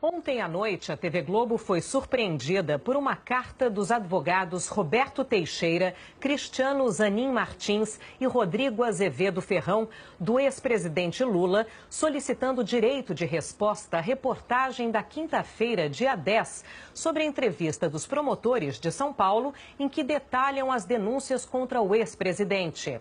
Ontem à noite, a TV Globo foi surpreendida por uma carta dos advogados Roberto Teixeira, Cristiano Zanin Martins e Rodrigo Azevedo Ferrão, do ex-presidente Lula, solicitando direito de resposta à reportagem da quinta-feira, dia 10, sobre a entrevista dos promotores de São Paulo, em que detalham as denúncias contra o ex-presidente.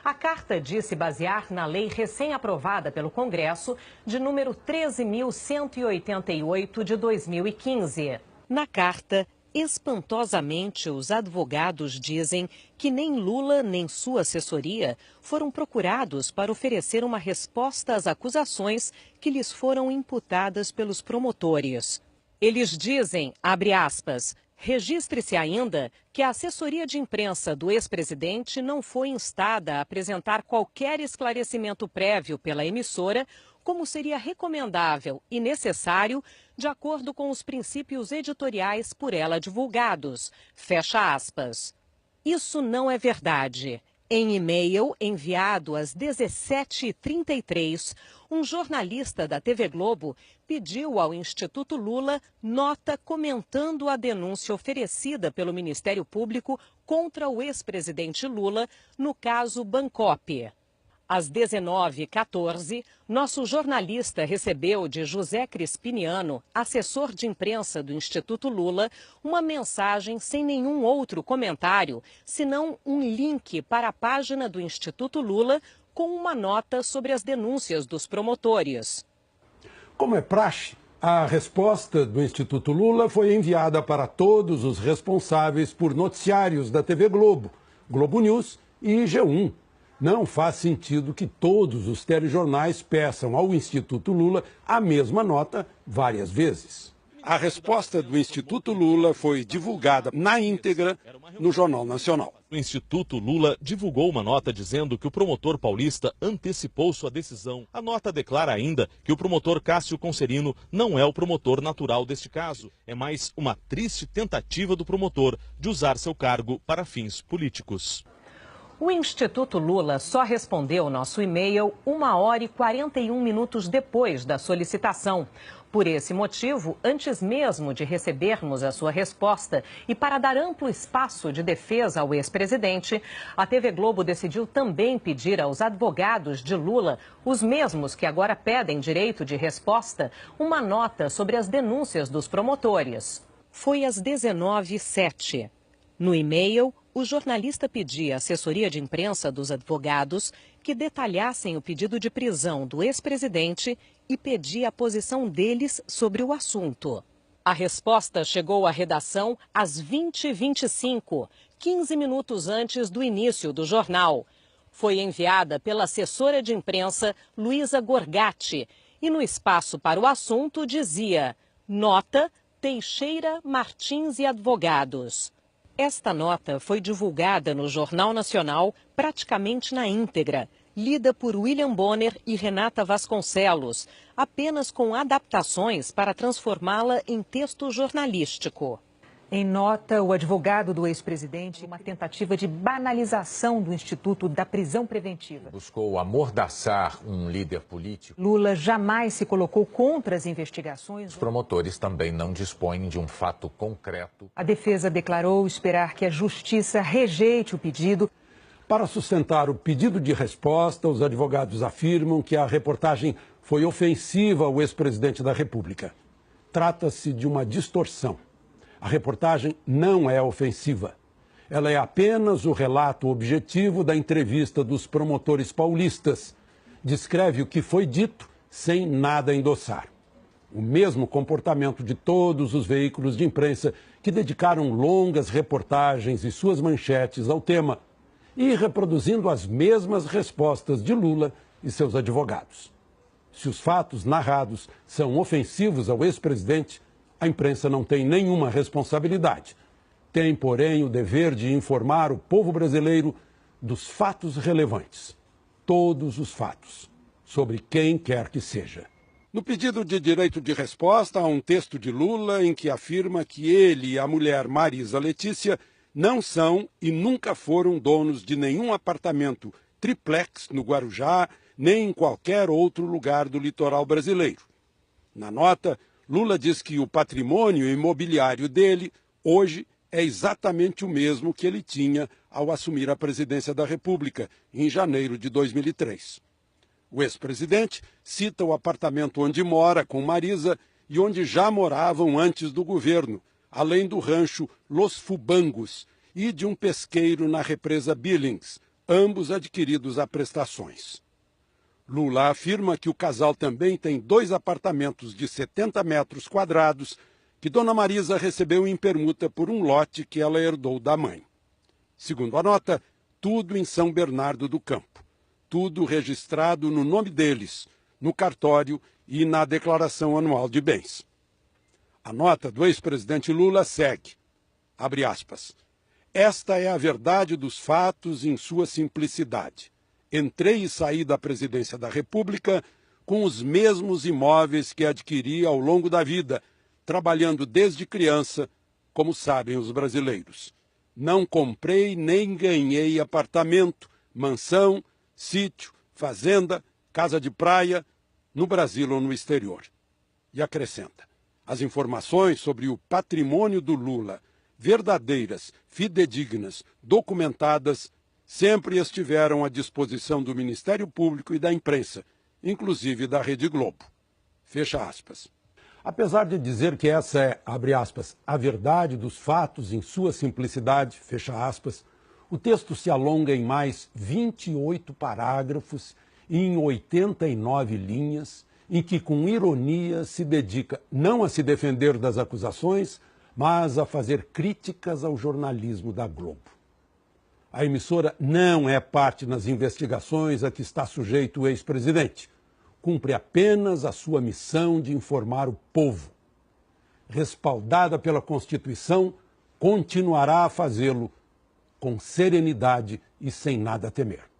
A carta diz se basear na lei recém-aprovada pelo Congresso, de número 13.188, de 2015. Na carta, espantosamente, os advogados dizem que nem Lula nem sua assessoria foram procurados para oferecer uma resposta às acusações que lhes foram imputadas pelos promotores. Eles dizem, abre aspas, registre-se ainda que a assessoria de imprensa do ex-presidente não foi instada a apresentar qualquer esclarecimento prévio pela emissora, como seria recomendável e necessário, de acordo com os princípios editoriais por ela divulgados. Fecha aspas. Isso não é verdade. Em e-mail enviado às 17h33, um jornalista da TV Globo pediu ao Instituto Lula nota comentando a denúncia oferecida pelo Ministério Público contra o ex-presidente Lula no caso Bancop. Às 19h14, nosso jornalista recebeu de José Crispiniano, assessor de imprensa do Instituto Lula, uma mensagem sem nenhum outro comentário, senão um link para a página do Instituto Lula com uma nota sobre as denúncias dos promotores. Como é praxe, a resposta do Instituto Lula foi enviada para todos os responsáveis por noticiários da TV Globo, Globo News e G1. Não faz sentido que todos os telejornais peçam ao Instituto Lula a mesma nota várias vezes. A resposta do Instituto Lula foi divulgada na íntegra no Jornal Nacional. O Instituto Lula divulgou uma nota dizendo que o promotor paulista antecipou sua decisão. A nota declara ainda que o promotor Cássio Conserino não é o promotor natural deste caso. É mais uma triste tentativa do promotor de usar seu cargo para fins políticos. O Instituto Lula só respondeu nosso e-mail 1h41 depois da solicitação. Por esse motivo, antes mesmo de recebermos a sua resposta e para dar amplo espaço de defesa ao ex-presidente, a TV Globo decidiu também pedir aos advogados de Lula, os mesmos que agora pedem direito de resposta, uma nota sobre as denúncias dos promotores. Foi às 19h07. No e-mail, o jornalista pedia à assessoria de imprensa dos advogados que detalhassem o pedido de prisão do ex-presidente e pedia a posição deles sobre o assunto. A resposta chegou à redação às 20h25, 15 minutos antes do início do jornal. Foi enviada pela assessora de imprensa Luísa Gorgatti e no espaço para o assunto dizia: nota Teixeira, Martins e advogados. Esta nota foi divulgada no Jornal Nacional praticamente na íntegra, lida por William Bonner e Renata Vasconcelos, apenas com adaptações para transformá-la em texto jornalístico. Em nota, o advogado do ex-presidente, uma tentativa de banalização do Instituto da Prisão Preventiva. Buscou amordaçar um líder político. Lula jamais se colocou contra as investigações. Os promotores também não dispõem de um fato concreto. A defesa declarou esperar que a justiça rejeite o pedido. Para sustentar o pedido de resposta, os advogados afirmam que a reportagem foi ofensiva ao ex-presidente da República. Trata-se de uma distorção. A reportagem não é ofensiva. Ela é apenas o relato objetivo da entrevista dos promotores paulistas. Descreve o que foi dito sem nada endossar. O mesmo comportamento de todos os veículos de imprensa que dedicaram longas reportagens e suas manchetes ao tema e reproduzindo as mesmas respostas de Lula e seus advogados. Se os fatos narrados são ofensivos ao ex-presidente, a imprensa não tem nenhuma responsabilidade. Tem, porém, o dever de informar o povo brasileiro dos fatos relevantes. Todos os fatos, sobre quem quer que seja. No pedido de direito de resposta, há um texto de Lula em que afirma que ele e a mulher Marisa Letícia não são e nunca foram donos de nenhum apartamento triplex no Guarujá, nem em qualquer outro lugar do litoral brasileiro. Na nota, Lula diz que o patrimônio imobiliário dele, hoje, é exatamente o mesmo que ele tinha ao assumir a presidência da República, em janeiro de 2003. O ex-presidente cita o apartamento onde mora com Marisa e onde já moravam antes do governo, além do rancho Los Fubangos e de um pesqueiro na represa Billings, ambos adquiridos a prestações. Lula afirma que o casal também tem 2 apartamentos de 70 metros quadrados que Dona Marisa recebeu em permuta por um lote que ela herdou da mãe. Segundo a nota, tudo em São Bernardo do Campo. Tudo registrado no nome deles, no cartório e na declaração anual de bens. A nota do ex-presidente Lula segue, abre aspas, esta é a verdade dos fatos em sua simplicidade. Entrei e saí da presidência da República com os mesmos imóveis que adquiri ao longo da vida, trabalhando desde criança, como sabem os brasileiros. Não comprei nem ganhei apartamento, mansão, sítio, fazenda, casa de praia, no Brasil ou no exterior. E acrescenta, as informações sobre o patrimônio do Lula, verdadeiras, fidedignas, documentadas, sempre estiveram à disposição do Ministério Público e da imprensa, inclusive da Rede Globo. Fecha aspas. Apesar de dizer que essa é, abre aspas, a verdade dos fatos em sua simplicidade, fecha aspas, o texto se alonga em mais 28 parágrafos e em 89 linhas, em que com ironia se dedica não a se defender das acusações, mas a fazer críticas ao jornalismo da Globo. A emissora não é parte nas investigações a que está sujeito o ex-presidente. Cumpre apenas a sua missão de informar o povo. Respaldada pela Constituição, continuará a fazê-lo com serenidade e sem nada a temer.